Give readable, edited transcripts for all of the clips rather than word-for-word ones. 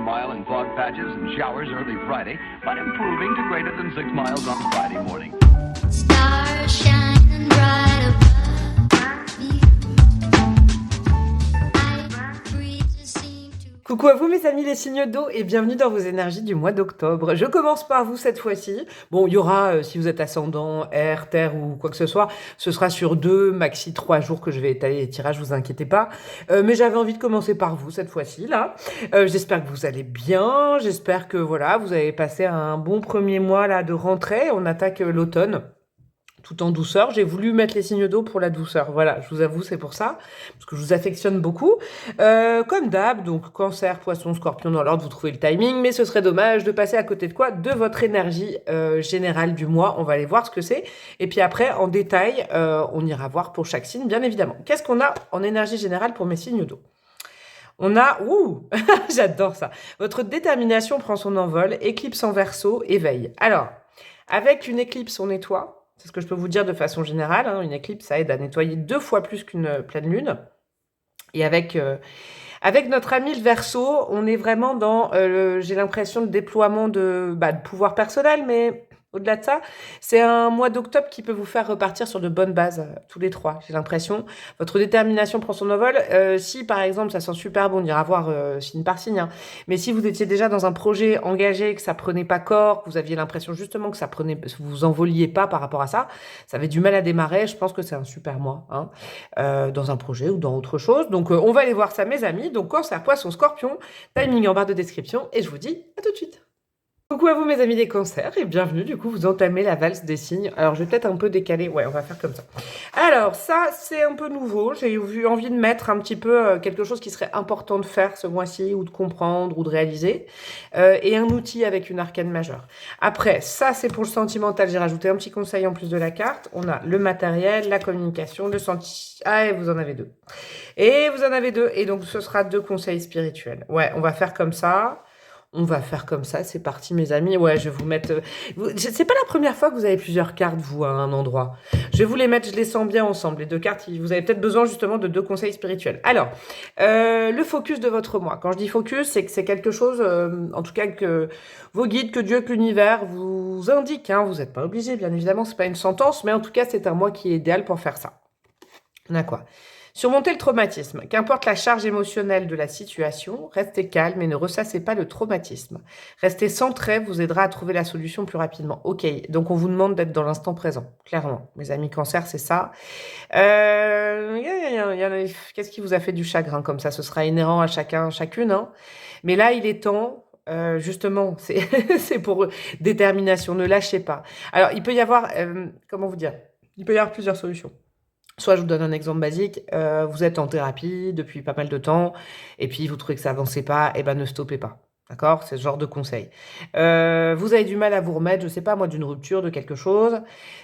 mile in fog patches and showers early Friday, but improving to greater than 6 miles on Friday morning. Stars shining bright above me. I breathe to seem to... Coucou à vous mes amis les signes d'eau et bienvenue dans vos énergies du mois d'octobre. Je commence par vous cette fois-ci. Bon, il y aura, si vous êtes ascendant, air, terre ou quoi que ce soit, ce sera sur 2, maxi 3 jours que je vais étaler les tirages, vous inquiétez pas. Mais j'avais envie de commencer par vous cette fois-ci, là. J'espère que vous allez bien, j'espère que voilà, vous avez passé un bon premier mois là de rentrée. On attaque l'automne. Tout en douceur. J'ai voulu mettre les signes d'eau pour la douceur. Voilà, je vous avoue, c'est pour ça. Parce que je vous affectionne beaucoup. Comme d'hab, donc cancer, poisson, scorpion dans l'ordre, vous trouvez le timing. Mais ce serait dommage de passer à côté de quoi? De votre énergie générale du mois. On va aller voir ce que c'est. Et puis après, en détail, on ira voir pour chaque signe, bien évidemment. Qu'est-ce qu'on a en énergie générale pour mes signes d'eau? On a, j'adore ça. Votre détermination prend son envol. Éclipse en Verseau, éveil. Alors, avec une éclipse, on nettoie. C'est ce que je peux vous dire de façon générale. Une éclipse, ça aide à nettoyer 2 fois plus qu'une pleine lune. Et avec notre ami le Verseau, on est vraiment dans, j'ai l'impression, le déploiement de pouvoir personnel, mais au-delà de ça, c'est un mois d'octobre qui peut vous faire repartir sur de bonnes bases, tous les 3, j'ai l'impression. Votre détermination prend son envol. Si, par exemple, ça sent super bon, on ira voir signe par signe, hein. Mais si vous étiez déjà dans un projet engagé, que ça prenait pas corps, que vous aviez l'impression justement que vous envoliez pas par rapport à ça, ça avait du mal à démarrer, je pense que c'est un super mois, hein, dans un projet ou dans autre chose. Donc, on va aller voir ça, mes amis. Donc, Cancer, Poisson, Scorpion, timing en barre de description, et je vous dis à tout de suite. Coucou à vous mes amis des cancers et bienvenue, du coup vous entamez la valse des signes. Alors je vais peut-être un peu décaler, ouais on va faire comme ça. Alors ça c'est un peu nouveau, j'ai eu envie de mettre un petit peu quelque chose qui serait important de faire ce mois-ci ou de comprendre ou de réaliser et un outil avec une arcane majeure. Après ça c'est pour le sentimental, j'ai rajouté un petit conseil en plus de la carte. On a le matériel, la communication, le senti... Ah et vous en avez 2. Et vous en avez 2 et donc ce sera 2 conseils spirituels. Ouais on va faire comme ça. On va faire comme ça, c'est parti mes amis. Ouais, je vais vous mettre... C'est pas la première fois que vous avez plusieurs cartes, vous, à un endroit. Je vais vous les mettre, je les sens bien ensemble. Les 2 cartes, vous avez peut-être besoin justement de 2 conseils spirituels. Alors, le focus de votre mois. Quand je dis focus, c'est que c'est quelque chose, en tout cas, que vos guides, que Dieu, que l'univers vous indiquent. Hein. Vous n'êtes pas obligé, bien évidemment, c'est pas une sentence, mais en tout cas, c'est un mois qui est idéal pour faire ça. On a quoi ? Surmonter le traumatisme. Qu'importe la charge émotionnelle de la situation, restez calme et ne ressassez pas le traumatisme. Rester centré vous aidera à trouver la solution plus rapidement. Ok, donc on vous demande d'être dans l'instant présent, clairement. Mes amis cancer, c'est ça. Qu'est-ce qui vous a fait du chagrin comme ça? Ce sera inhérent à chacun, chacune. Hein. Mais là, il est temps... justement, c'est pour détermination, ne lâchez pas. Alors, il peut y avoir, comment vous dire? Il peut y avoir plusieurs solutions. Soit je vous donne un exemple basique, vous êtes en thérapie depuis pas mal de temps, et puis vous trouvez que ça avançait pas, et ben ne stoppez pas. D'accord? C'est ce genre de conseil. Vous avez du mal à vous remettre, je sais pas moi, d'une rupture, de quelque chose.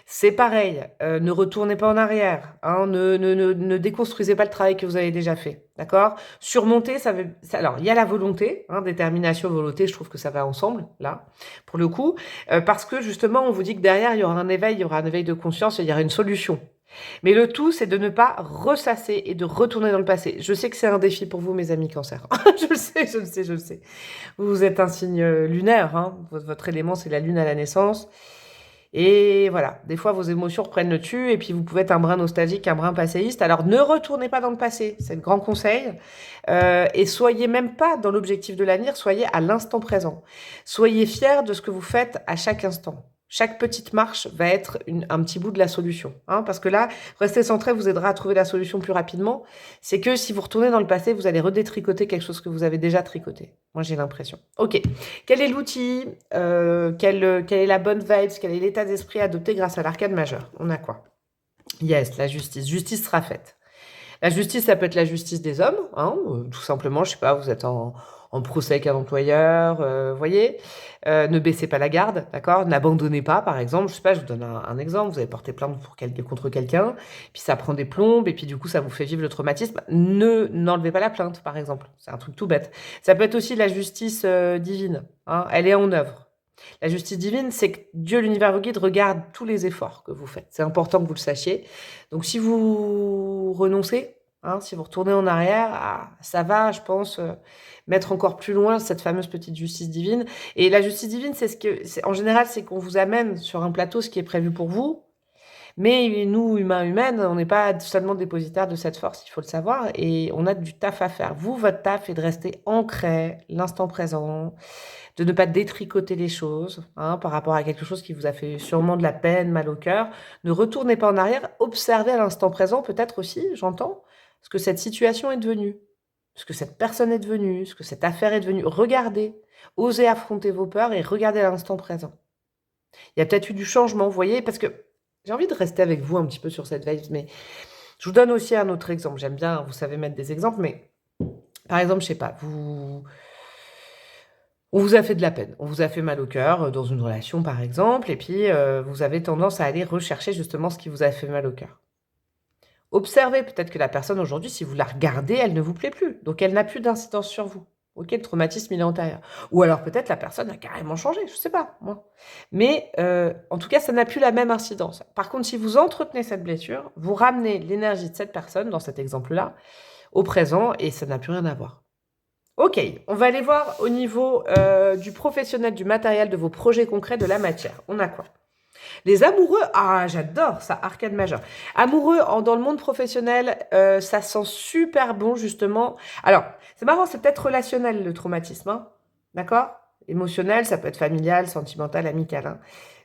C'est pareil, ne retournez pas en arrière. Hein, ne déconstruisez pas le travail que vous avez déjà fait. D'accord? Surmonter, alors, il y a la volonté, hein, détermination, volonté, je trouve que ça va ensemble, là, pour le coup. Parce que justement, on vous dit que derrière, il y aura un éveil de conscience et il y aura une solution. Mais le tout, c'est de ne pas ressasser et de retourner dans le passé. Je sais que c'est un défi pour vous, mes amis cancer. je le sais. Vous êtes un signe lunaire. Hein. Votre élément, c'est la lune à la naissance. Et voilà, des fois, vos émotions reprennent le dessus et puis vous pouvez être un brin nostalgique, un brin passéiste. Alors, ne retournez pas dans le passé. C'est le grand conseil. Et soyez même pas dans l'objectif de l'avenir. Soyez à l'instant présent. Soyez fiers de ce que vous faites à chaque instant. Chaque petite marche va être un petit bout de la solution. Hein, parce que là, rester centré vous aidera à trouver la solution plus rapidement. C'est que si vous retournez dans le passé, vous allez redétricoter quelque chose que vous avez déjà tricoté. Moi, j'ai l'impression. Ok. Quel est l'outil quelle est la bonne vibe? Quel est l'état d'esprit adopté grâce à l'arcane majeure? On a quoi? Yes, la justice. Justice sera faite. La justice, ça peut être la justice des hommes. Hein, tout simplement, je sais pas, vous êtes en procès avec un employeur, voyez, ne baissez pas la garde, d'accord, n'abandonnez pas, par exemple, je sais pas, je vous donne un exemple, vous avez porté plainte contre quelqu'un, puis ça prend des plombes, et puis du coup, ça vous fait vivre le traumatisme, n'enlevez pas la plainte, par exemple, c'est un truc tout bête. Ça peut être aussi la justice divine, hein, elle est en œuvre. La justice divine, c'est que Dieu, l'univers, vos guides, regarde tous les efforts que vous faites. C'est important que vous le sachiez. Donc, si vous renoncez, Hein, si vous retournez en arrière, ça va, je pense, mettre encore plus loin cette fameuse petite justice divine. Et la justice divine, en général, c'est qu'on vous amène sur un plateau ce qui est prévu pour vous. Mais nous, humaines, on n'est pas seulement dépositaires de cette force, il faut le savoir, et on a du taf à faire. Vous, votre taf est de rester ancré, l'instant présent, de ne pas détricoter les choses, hein, par rapport à quelque chose qui vous a fait sûrement de la peine, mal au cœur. Ne retournez pas en arrière, observez à l'instant présent, peut-être aussi, j'entends, ce que cette situation est devenue, ce que cette personne est devenue, ce que cette affaire est devenue. Regardez, osez affronter vos peurs et regardez à l'instant présent. Il y a peut-être eu du changement, vous voyez, parce que j'ai envie de rester avec vous un petit peu sur cette vibe, mais je vous donne aussi un autre exemple. J'aime bien, vous savez mettre des exemples, mais par exemple, je sais pas, on vous a fait de la peine, on vous a fait mal au cœur dans une relation, par exemple, et puis vous avez tendance à aller rechercher justement ce qui vous a fait mal au cœur. Observez peut-être que la personne aujourd'hui, si vous la regardez, elle ne vous plaît plus, donc elle n'a plus d'incidence sur vous. Ok, le traumatisme, il est antérieur. Ou alors peut-être la personne a carrément changé, je sais pas, moi. Mais en tout cas, ça n'a plus la même incidence. Par contre, si vous entretenez cette blessure, vous ramenez l'énergie de cette personne, dans cet exemple-là, au présent, et ça n'a plus rien à voir. Ok, on va aller voir au niveau du professionnel, du matériel, de vos projets concrets, de la matière. On a quoi? Les amoureux, j'adore ça, arcade majeur. Amoureux dans le monde professionnel, ça sent super bon justement. Alors, c'est marrant, c'est peut-être relationnel le traumatisme, hein, d'accord? Émotionnel, ça peut être familial, sentimental, amical. Hein.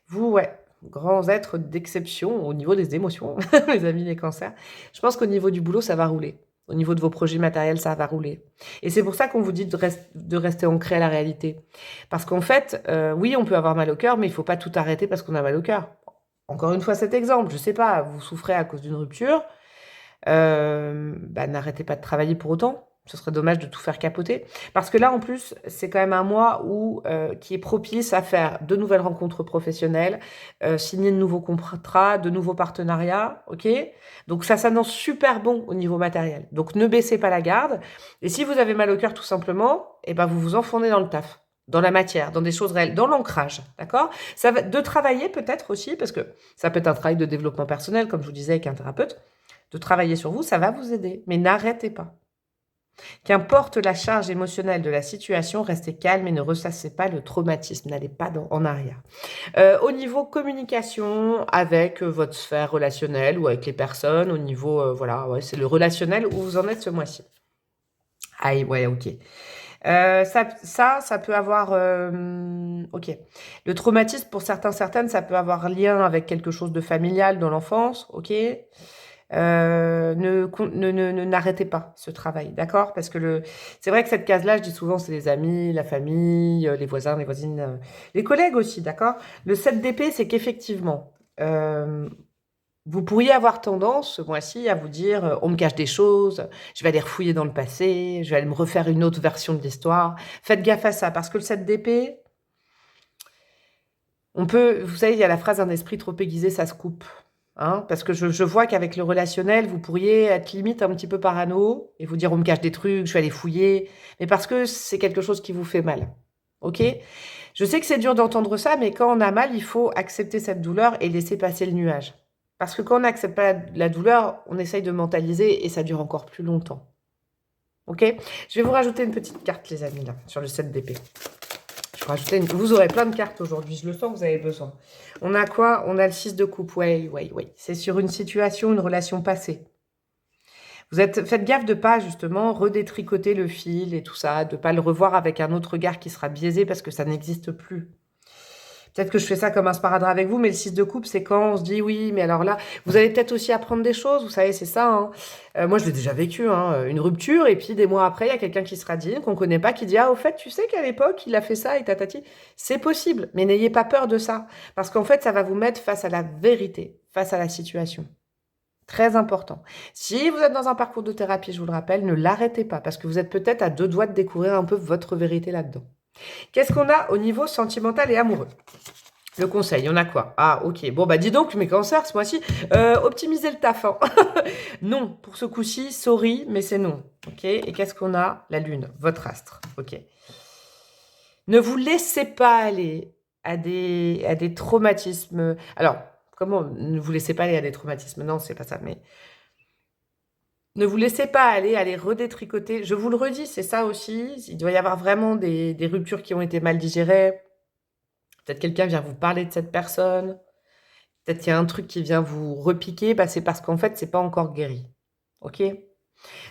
Vous, ouais, grands êtres d'exception au niveau des émotions, mes amis les cancers. Je pense qu'au niveau du boulot, ça va rouler. Au niveau de vos projets matériels, ça va rouler. Et c'est pour ça qu'on vous dit de rester ancré à la réalité. Parce qu'en fait, oui, on peut avoir mal au cœur, mais il ne faut pas tout arrêter parce qu'on a mal au cœur. Encore une fois, cet exemple, je ne sais pas, vous souffrez à cause d'une rupture, n'arrêtez pas de travailler pour autant. Ce serait dommage de tout faire capoter. Parce que là, en plus, c'est quand même un mois qui est propice à faire de nouvelles rencontres professionnelles, signer de nouveaux contrats, de nouveaux partenariats, ok? Donc ça s'annonce super bon au niveau matériel. Donc ne baissez pas la garde. Et si vous avez mal au cœur, tout simplement, vous vous enfournez dans le taf, dans la matière, dans des choses réelles, dans l'ancrage, d'accord? Ça va de travailler peut-être aussi, parce que ça peut être un travail de développement personnel, comme je vous disais avec un thérapeute, de travailler sur vous, ça va vous aider. Mais n'arrêtez pas. Qu'importe la charge émotionnelle de la situation, restez calme et ne ressassez pas le traumatisme, n'allez pas en arrière. Au niveau communication avec votre sphère relationnelle ou avec les personnes, au niveau, c'est le relationnel où vous en êtes ce mois-ci. Ah ouais, ok. Ça peut avoir... ok. Le traumatisme, pour certaines, ça peut avoir lien avec quelque chose de familial dans l'enfance, ok. N'arrêtez pas ce travail, d'accord? Parce que c'est vrai que cette case-là, je dis souvent, c'est les amis, la famille, les voisins, les voisines, les collègues aussi, d'accord? Le 7 d'épée, c'est qu'effectivement, vous pourriez avoir tendance, ce mois-ci, à vous dire, on me cache des choses, je vais aller refouiller dans le passé, je vais aller me refaire une autre version de l'histoire. Faites gaffe à ça, parce que le 7 d'épée, vous savez, il y a la phrase, un esprit trop aiguisé, ça se coupe. Hein, parce que je vois qu'avec le relationnel, vous pourriez être limite un petit peu parano et vous dire on me cache des trucs, je vais aller fouiller, mais parce que c'est quelque chose qui vous fait mal. Ok? Je sais que c'est dur d'entendre ça, mais quand on a mal, il faut accepter cette douleur et laisser passer le nuage. Parce que quand on n'accepte pas la douleur, on essaye de mentaliser et ça dure encore plus longtemps. Ok? Je vais vous rajouter une petite carte, les amis, là, sur le 7 d'épée. Vous aurez plein de cartes aujourd'hui, je le sens, vous avez besoin. On a quoi? On a le 6 de coupe, oui. C'est sur une situation, une relation passée. Faites gaffe de pas, justement, redétricoter le fil et tout ça, de pas le revoir avec un autre regard qui sera biaisé parce que ça n'existe plus. Peut-être que je fais ça comme un sparadrap avec vous, mais le 6 de coupe, c'est quand on se dit oui, mais alors là, vous allez peut-être aussi apprendre des choses, vous savez, c'est ça. Hein. Moi, je l'ai déjà vécu, hein, une rupture, et puis des mois après, il y a quelqu'un qui sera digne, qu'on connaît pas, qui dit ah, au fait, tu sais qu'à l'époque, il a fait ça et tatati. C'est possible, mais n'ayez pas peur de ça, parce qu'en fait, ça va vous mettre face à la vérité, face à la situation. Très important. Si vous êtes dans un parcours de thérapie, je vous le rappelle, ne l'arrêtez pas, parce que vous êtes peut-être à 2 doigts de découvrir un peu votre vérité là-dedans. Qu'est-ce qu'on a au niveau sentimental et amoureux? Le conseil, on a quoi? Ah, ok. Bon, dis donc, mes cancers, ce mois-ci, optimisez le taf. Hein. Non, pour ce coup-ci, sorry, mais c'est non. Ok. Et qu'est-ce qu'on a? La lune, votre astre. Ok. Ne vous laissez pas aller à des traumatismes. Alors, comment ne vous laissez pas aller à des traumatismes? Non, c'est pas ça, mais Ne vous laissez pas aller, allez redétricoter. Je vous le redis, c'est ça aussi. Il doit y avoir vraiment des ruptures qui ont été mal digérées. Peut-être quelqu'un vient vous parler de cette personne. Peut-être qu'il y a un truc qui vient vous repiquer. Bah, c'est parce qu'en fait, c'est pas encore guéri. Ok?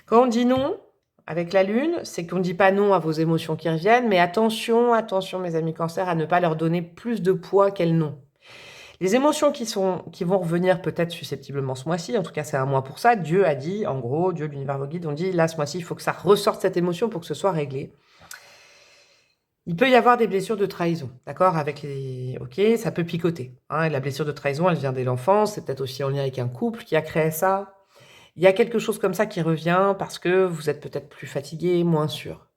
Quand on dit non, avec la lune, c'est qu'on ne dit pas non à vos émotions qui reviennent, mais attention, attention mes amis cancer, à ne pas leur donner plus de poids qu'elles n'ont. Les émotions qui vont revenir peut-être susceptiblement ce mois-ci, en tout cas c'est un mois pour ça, Dieu a dit, en gros, Dieu, l'univers, vos guides ont dit, là ce mois-ci, il faut que ça ressorte cette émotion pour que ce soit réglé. Il peut y avoir des blessures de trahison, d'accord? Ok, ça peut picoter. Hein, et la blessure de trahison, elle vient dès l'enfance, c'est peut-être aussi en lien avec un couple qui a créé ça. Il y a quelque chose comme ça qui revient parce que vous êtes peut-être plus fatigué, moins sûr.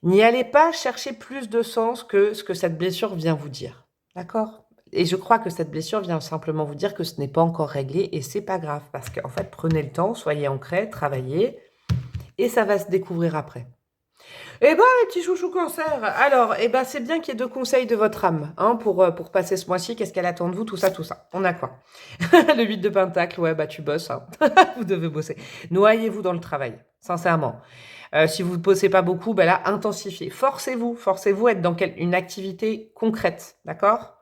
N'y allez pas chercher plus de sens que ce que cette blessure vient vous dire. D'accord? Et je crois que cette blessure vient simplement vous dire que ce n'est pas encore réglé et c'est pas grave parce qu'en fait, prenez le temps, soyez ancrés, travaillez et ça va se découvrir après. Eh ben, les petits chouchous cancer. Alors, eh ben, c'est bien qu'il y ait 2 conseils de votre âme, hein, pour passer ce mois-ci. Qu'est-ce qu'elle attend de vous? Tout ça, tout ça. On a quoi? Le 8 de Pentacle, ouais, bah, tu bosses, hein. Vous devez bosser. Noyez-vous dans le travail, sincèrement. Si vous ne bossez pas beaucoup, ben là, intensifiez. Forcez-vous à être dans une activité concrète, d'accord?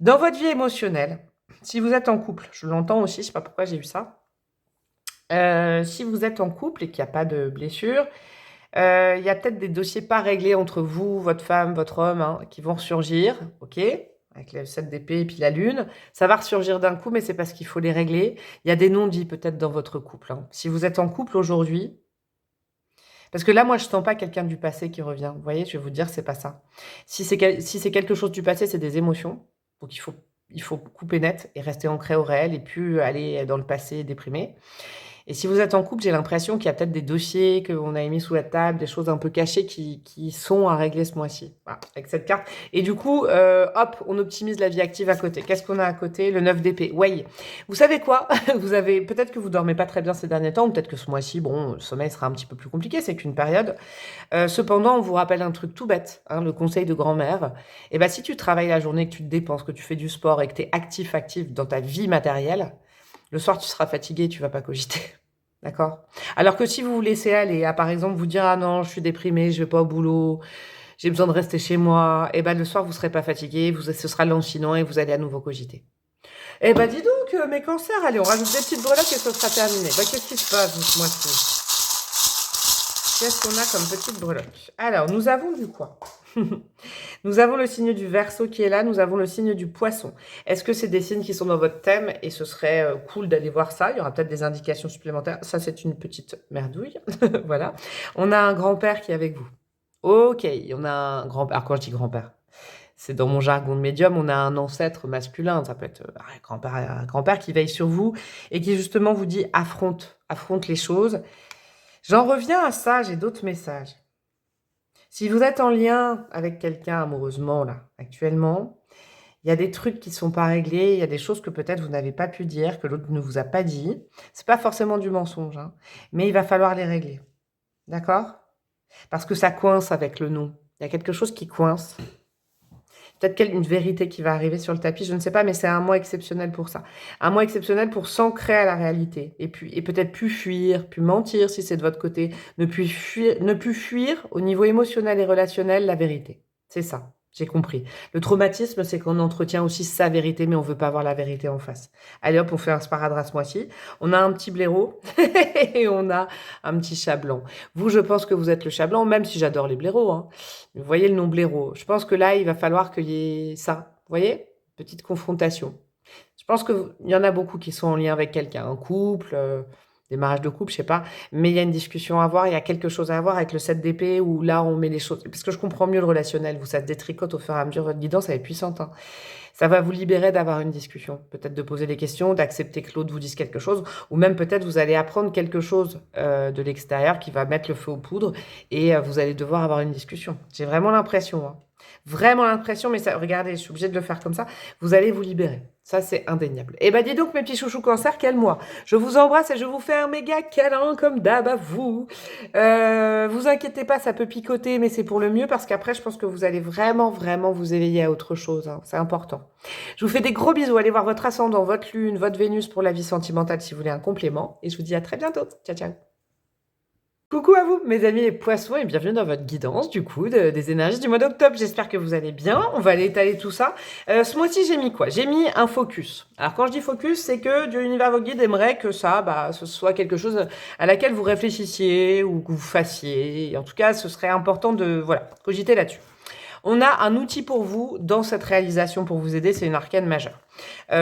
Dans votre vie émotionnelle, si vous êtes en couple, je l'entends aussi, je sais pas pourquoi j'ai eu ça. Si vous êtes en couple et qu'il n'y a pas de blessure, il y a peut-être des dossiers pas réglés entre vous, votre femme, votre homme, hein, qui vont ressurgir, ok? Avec le 7 d'épée et puis la lune. Ça va ressurgir d'un coup, mais c'est parce qu'il faut les régler. Il y a des non-dits peut-être dans votre couple, hein. Si vous êtes en couple aujourd'hui, parce que là, moi, je sens pas quelqu'un du passé qui revient. Vous voyez, je vais vous dire, c'est pas ça. Si c'est quelque chose du passé, c'est des émotions. Donc, il faut couper net et rester ancré au réel et plus aller dans le passé déprimé. Et si vous êtes en couple, j'ai l'impression qu'il y a peut-être des dossiers qu'on a mis sous la table, des choses un peu cachées qui sont à régler ce mois-ci. Voilà, avec cette carte. Et du coup, hop, on optimise la vie active à côté. Qu'est-ce qu'on a à côté? Le 9 d'épée. Ouais. Vous savez quoi? Peut-être que vous dormez pas très bien ces derniers temps, ou peut-être que ce mois-ci, bon, le sommeil sera un petit peu plus compliqué, c'est qu'une période. Cependant, on vous rappelle un truc tout bête, hein, le conseil de grand-mère. Et ben, si tu travailles la journée, que tu te dépenses, que tu fais du sport et que tu es actif dans ta vie matérielle, le soir, tu seras fatigué, tu vas pas cogiter. D'accord? Alors que si vous vous laissez aller à, par exemple, vous dire, ah non, je suis déprimé, je vais pas au boulot, j'ai besoin de rester chez moi, et ben, le soir, vous serez pas fatigué, ce sera lancinant et vous allez à nouveau cogiter. Eh ben, dis donc, mes cancers, allez, on rajoute des petites breloques et ce sera terminé. Ben, qu'est-ce qui se passe, ce mois-ci? Qu'est-ce qu'on a comme petite breloque? Alors, nous avons du quoi? Nous avons le signe du Verseau qui est là, nous avons le signe du Poisson. Est-ce que c'est des signes qui sont dans votre thème? Et ce serait cool d'aller voir ça. Il y aura peut-être des indications supplémentaires. Ça, c'est une petite merdouille. Voilà. On a un grand-père qui est avec vous. Ok, on a un grand-père. Alors, quand je dis grand-père, c'est dans mon jargon de médium, on a un ancêtre masculin. Ça peut être un grand-père qui veille sur vous et qui justement vous dit affronte les choses. J'en reviens à ça, j'ai d'autres messages. Si vous êtes en lien avec quelqu'un amoureusement, là, actuellement, il y a des trucs qui ne sont pas réglés, il y a des choses que peut-être vous n'avez pas pu dire, que l'autre ne vous a pas dit. C'est pas forcément du mensonge, hein, mais il va falloir les régler. D'accord? Parce que ça coince avec le non. Il y a quelque chose qui coince. Peut-être une vérité qui va arriver sur le tapis, je ne sais pas, mais c'est un mois exceptionnel pour ça. Un mois exceptionnel pour s'ancrer à la réalité. Et peut-être plus fuir, plus mentir si c'est de votre côté. Ne plus fuir au niveau émotionnel et relationnel la vérité. C'est ça, j'ai compris. Le traumatisme, c'est qu'on entretient aussi sa vérité, mais on ne veut pas avoir la vérité en face. Allez hop, on fait un sparadrap ce mois-ci. On a un petit blaireau et on a un petit chat blanc. Vous, je pense que vous êtes le chat blanc, même si j'adore les blaireaux, hein. Vous voyez le nom blaireau. Je pense que là, il va falloir qu'il y ait ça. Vous voyez? Petite confrontation. Je pense qu'il y en a beaucoup qui sont en lien avec quelqu'un. Un couple, des mariages de couple, je sais pas. Mais il y a une discussion à avoir, il y a quelque chose à avoir avec le 7 d'épée où là, on met les choses... Parce que je comprends mieux le relationnel. Vous, ça se détricote au fur et à mesure. Votre guidance, elle est puissante, hein. Ça va vous libérer d'avoir une discussion. Peut-être de poser des questions, d'accepter que l'autre vous dise quelque chose. Ou même peut-être vous allez apprendre quelque chose de l'extérieur qui va mettre le feu aux poudres. Et vous allez devoir avoir une discussion. J'ai vraiment l'impression, hein. Vraiment l'impression, mais ça, regardez, je suis obligée de le faire comme ça, vous allez vous libérer. Ça, c'est indéniable. Eh ben, dis donc, mes petits chouchous cancer, quel mois. Je vous embrasse et je vous fais un méga câlin comme d'hab à vous. Vous inquiétez pas, ça peut picoter, mais c'est pour le mieux parce qu'après, je pense que vous allez vraiment, vraiment vous éveiller à autre chose, hein. C'est important. Je vous fais des gros bisous. Allez voir votre ascendant, votre lune, votre Vénus pour la vie sentimentale si vous voulez un complément. Et je vous dis à très bientôt. Ciao, ciao. Coucou à vous, mes amis les poissons, et bienvenue dans votre guidance, du coup, des énergies du mois d'octobre. J'espère que vous allez bien. On va aller étaler tout ça. Ce mois-ci, j'ai mis quoi? J'ai mis un focus. Alors, quand je dis focus, c'est que Dieu, l'univers, vos guides aimeraient que ça, ce soit quelque chose à laquelle vous réfléchissiez ou que vous fassiez. En tout cas, ce serait important de, voilà, cogiter là-dessus. On a un outil pour vous dans cette réalisation pour vous aider, c'est une arcane majeure.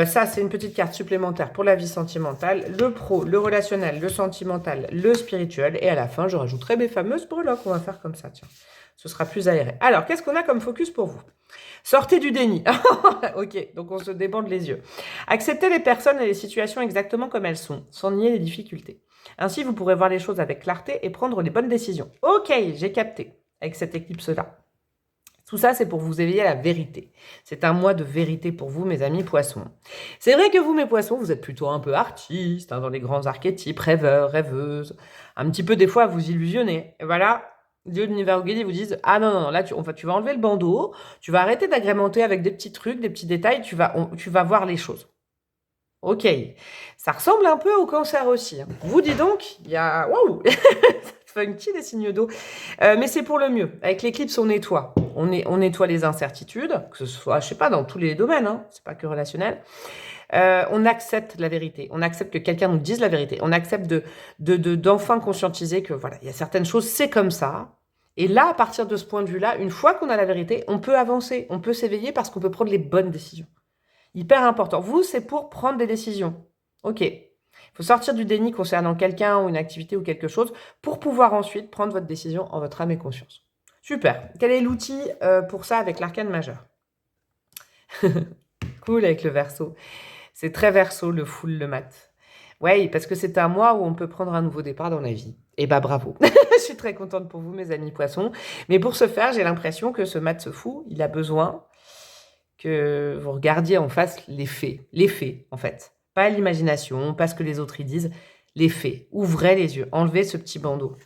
Ça, c'est une petite carte supplémentaire pour la vie sentimentale, le pro, le relationnel, le sentimental, le spirituel. Et à la fin, je rajouterai mes fameuses breloques. On va faire comme ça, tiens. Ce sera plus aéré. Alors, qu'est-ce qu'on a comme focus pour vous? Sortez du déni. Ok, donc on se débande les yeux. Acceptez les personnes et les situations exactement comme elles sont, sans nier les difficultés. Ainsi, vous pourrez voir les choses avec clarté et prendre les bonnes décisions. Ok, j'ai capté avec cette éclipse-là. Tout ça, c'est pour vous éveiller à la vérité. C'est un mois de vérité pour vous, mes amis poissons. C'est vrai que vous, mes poissons, vous êtes plutôt un peu artistes, dans les grands archétypes, rêveurs, rêveuses, un petit peu des fois à vous illusionner. Et voilà, Dieu, l'univers, guide, ils vous disent, ah non, non, là, tu vas enlever le bandeau, tu vas arrêter d'agrémenter avec des petits trucs, des petits détails, tu vas voir les choses. Ok, ça ressemble un peu au cancer aussi. Vous, dis donc, il y a... Waouh funky les signes d'eau. Mais c'est pour le mieux. Avec l'éclipse, on nettoie. On nettoie les incertitudes, que ce soit, je sais pas, dans tous les domaines, hein, c'est pas que relationnel. On accepte la vérité. On accepte que quelqu'un nous dise la vérité. On accepte d'enfin conscientiser que voilà, il y a certaines choses, c'est comme ça. Et là, à partir de ce point de vue-là, une fois qu'on a la vérité, on peut avancer, on peut s'éveiller parce qu'on peut prendre les bonnes décisions. Hyper important. Vous, c'est pour prendre des décisions. Ok. Il faut sortir du déni concernant quelqu'un ou une activité ou quelque chose pour pouvoir ensuite prendre votre décision en votre âme et conscience. Super. Quel est l'outil pour ça avec l'arcane majeur? Cool avec le Verseau. C'est très Verseau, le full, le mat. Oui, parce que c'est un mois où on peut prendre un nouveau départ dans la vie. Et bah bravo. Je suis très contente pour vous, mes amis poissons. Mais pour ce faire, j'ai l'impression que ce mat se fout. Il a besoin que vous regardiez en face les faits. Les faits, en fait. Pas l'imagination, pas ce que les autres y disent, les faits. Ouvrez les yeux, enlevez ce petit bandeau.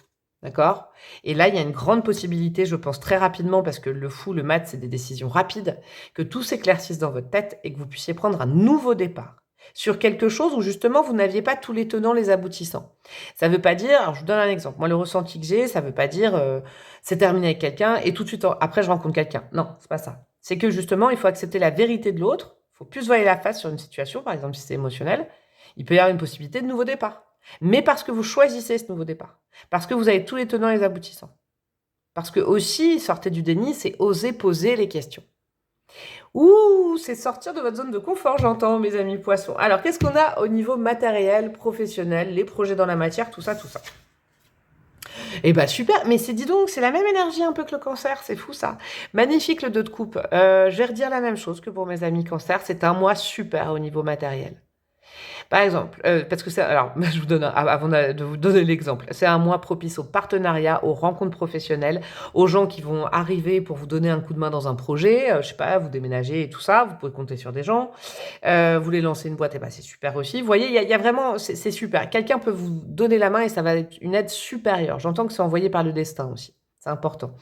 D'accord? Et là, il y a une grande possibilité, je pense très rapidement, parce que le fou, le mat, c'est des décisions rapides, que tout s'éclaircisse dans votre tête et que vous puissiez prendre un nouveau départ sur quelque chose où justement vous n'aviez pas tous les tenants, les aboutissants. Ça ne veut pas dire, alors je vous donne un exemple, moi le ressenti que j'ai, ça ne veut pas dire c'est terminé avec quelqu'un et tout de suite après je rencontre quelqu'un. Non, c'est pas ça. C'est que justement, il faut accepter la vérité de l'autre. Il faut plus se voiler la face sur une situation, par exemple si c'est émotionnel. Il peut y avoir une possibilité de nouveau départ. Mais parce que vous choisissez ce nouveau départ. Parce que vous avez tous les tenants et les aboutissants. Parce que aussi, sortir du déni, c'est oser poser les questions. Ouh, c'est sortir de votre zone de confort, j'entends, mes amis poissons. Alors, qu'est-ce qu'on a au niveau matériel, professionnel, les projets dans la matière, tout ça, tout ça? Eh ben super, mais dis donc, c'est la même énergie un peu que le cancer, c'est fou ça. Magnifique le 2 de coupe. Je vais redire la même chose que pour mes amis cancer, c'est un mois super au niveau matériel. Par exemple, parce que c'est... Alors, je vous donne, avant de vous donner l'exemple, c'est un mois propice au partenariat, aux rencontres professionnelles, aux gens qui vont arriver pour vous donner un coup de main dans un projet, je sais pas, vous déménagez et tout ça, vous pouvez compter sur des gens, vous voulez lancer une boîte, et ben c'est super aussi. Vous voyez, il y a vraiment, c'est super. Quelqu'un peut vous donner la main et ça va être une aide supérieure. J'entends que c'est envoyé par le destin aussi. C'est important.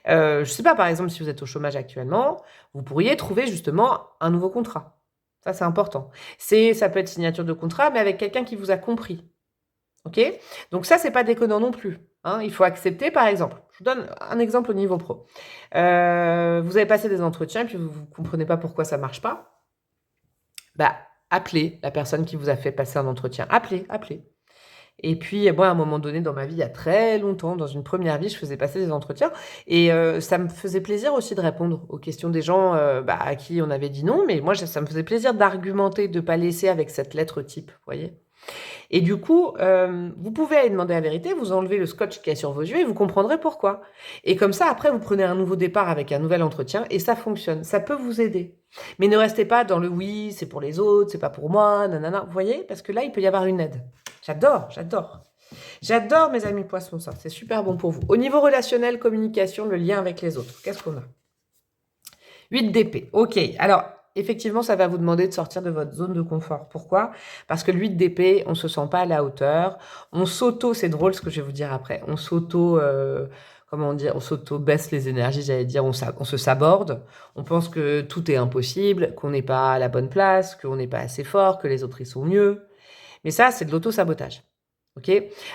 Je sais pas, par exemple, si vous êtes au chômage actuellement, vous pourriez trouver justement un nouveau contrat. Ça, c'est important. Ça peut être signature de contrat, mais avec quelqu'un qui vous a compris. OK? Donc ça, c'est pas déconnant non plus. Hein. Il faut accepter, par exemple. Je vous donne un exemple au niveau pro. Vous avez passé des entretiens, puis vous ne comprenez pas pourquoi ça marche pas. Bah, appelez la personne qui vous a fait passer un entretien. Appelez. Et puis, moi, à un moment donné, dans ma vie, il y a très longtemps, dans une première vie, je faisais passer des entretiens. Et ça me faisait plaisir aussi de répondre aux questions des gens à qui on avait dit non. Mais moi, ça me faisait plaisir d'argumenter, de ne pas laisser avec cette lettre type, vous voyez. Et du coup, vous pouvez aller demander la vérité, vous enlevez le scotch qui est sur vos yeux et vous comprendrez pourquoi. Et comme ça, après, vous prenez un nouveau départ avec un nouvel entretien et ça fonctionne. Ça peut vous aider. Mais ne restez pas dans le oui, c'est pour les autres, c'est pas pour moi, nanana. Vous voyez? Parce que là, il peut y avoir une aide. J'adore. J'adore mes amis poissons, ça. C'est super bon pour vous. Au niveau relationnel, communication, le lien avec les autres. Qu'est-ce qu'on a? 8 d'épée. Ok. Alors, effectivement, ça va vous demander de sortir de votre zone de confort. Pourquoi? Parce que le 8 d'épée, on se sent pas à la hauteur. On s'auto, c'est drôle ce que je vais vous dire après. On s'auto, comment dire, on s'auto baisse les énergies, j'allais dire, on se saborde. On pense que tout est impossible, qu'on n'est pas à la bonne place, qu'on n'est pas assez fort, que les autres ils sont mieux. Mais ça, c'est de l'auto-sabotage. Ok?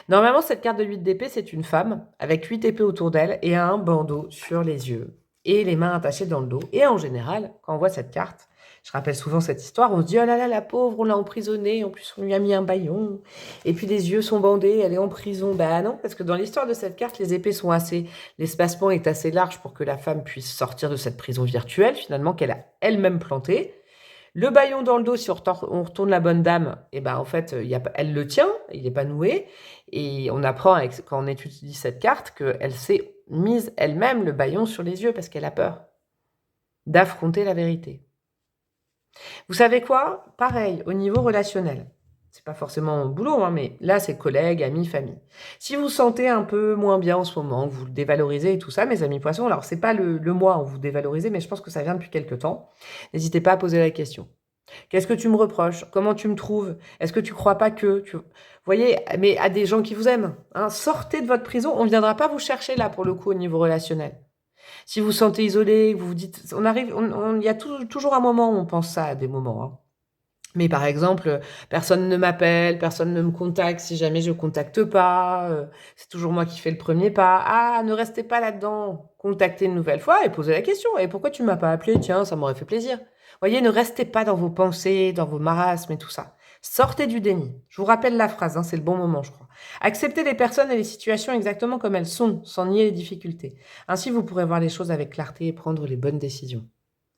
Normalement, cette carte de 8 d'épée, c'est une femme avec 8 épées autour d'elle et un bandeau sur les yeux et les mains attachées dans le dos. Et en général, quand on voit cette carte, je rappelle souvent cette histoire, on se dit, oh là là, la pauvre, on l'a emprisonnée, en plus on lui a mis un bâillon, et puis les yeux sont bandés, elle est en prison. Bah non, parce que dans l'histoire de cette carte, les épées sont assez, l'espacement est assez large pour que la femme puisse sortir de cette prison virtuelle, finalement, qu'elle a elle-même plantée. Le bâillon dans le dos, si on retourne la bonne dame, et ben en fait, elle le tient, il n'est pas noué. Et on apprend quand on étudie cette carte qu'elle s'est mise elle-même le bâillon sur les yeux parce qu'elle a peur d'affronter la vérité. Vous savez quoi? Pareil, au niveau relationnel. C'est pas forcément au boulot, hein, mais là, c'est collègues, amis, famille. Si vous sentez un peu moins bien en ce moment, vous le dévalorisez et tout ça, mes amis poissons, alors c'est pas le mois où vous dévalorisez, mais je pense que ça vient depuis quelques temps. N'hésitez pas à poser la question. Qu'est-ce que tu me reproches? Comment tu me trouves? Est-ce que tu crois pas que Vous voyez, mais à des gens qui vous aiment. Hein, sortez de votre prison, on ne viendra pas vous chercher là pour le coup au niveau relationnel. Si vous vous sentez isolé, vous vous dites, il y a toujours un moment où on pense ça à des moments. Hein. Mais par exemple, personne ne m'appelle, personne ne me contacte, si jamais je ne contacte pas, c'est toujours moi qui fais le premier pas. Ah, ne restez pas là-dedans, contactez une nouvelle fois et posez la question. Et pourquoi tu ne m'as pas appelé? Tiens, ça m'aurait fait plaisir. Voyez, ne restez pas dans vos pensées, dans vos marasmes et tout ça. Sortez du déni. Je vous rappelle la phrase, hein, c'est le bon moment, je crois. Acceptez les personnes et les situations exactement comme elles sont, sans nier les difficultés. Ainsi, vous pourrez voir les choses avec clarté et prendre les bonnes décisions.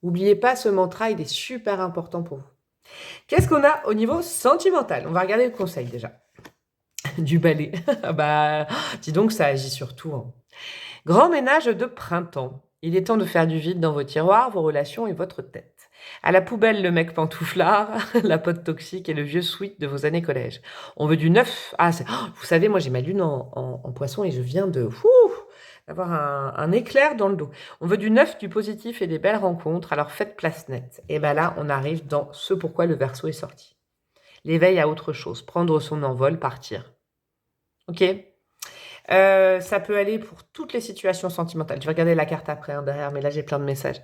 N'oubliez pas ce mantra, il est super important pour vous. Qu'est-ce qu'on a au niveau sentimental? On va regarder le conseil déjà. Du balai. Bah, dis donc, ça agit sur tout. Hein. Grand ménage de printemps. Il est temps de faire du vide dans vos tiroirs, vos relations et votre tête. À la poubelle, le mec pantouflard, la pote toxique et le vieux sweat de vos années collège. On veut du neuf. Ah, vous savez, moi j'ai ma lune en poisson et je viens d'avoir un éclair dans le dos. On veut du neuf, du positif et des belles rencontres, alors faites place nette. Et bien là, on arrive dans ce pourquoi le Verseau est sorti. L'éveil à autre chose, prendre son envol, partir. Ok? Ça peut aller pour toutes les situations sentimentales. Je vais regarder la carte après, hein, derrière, mais là j'ai plein de messages.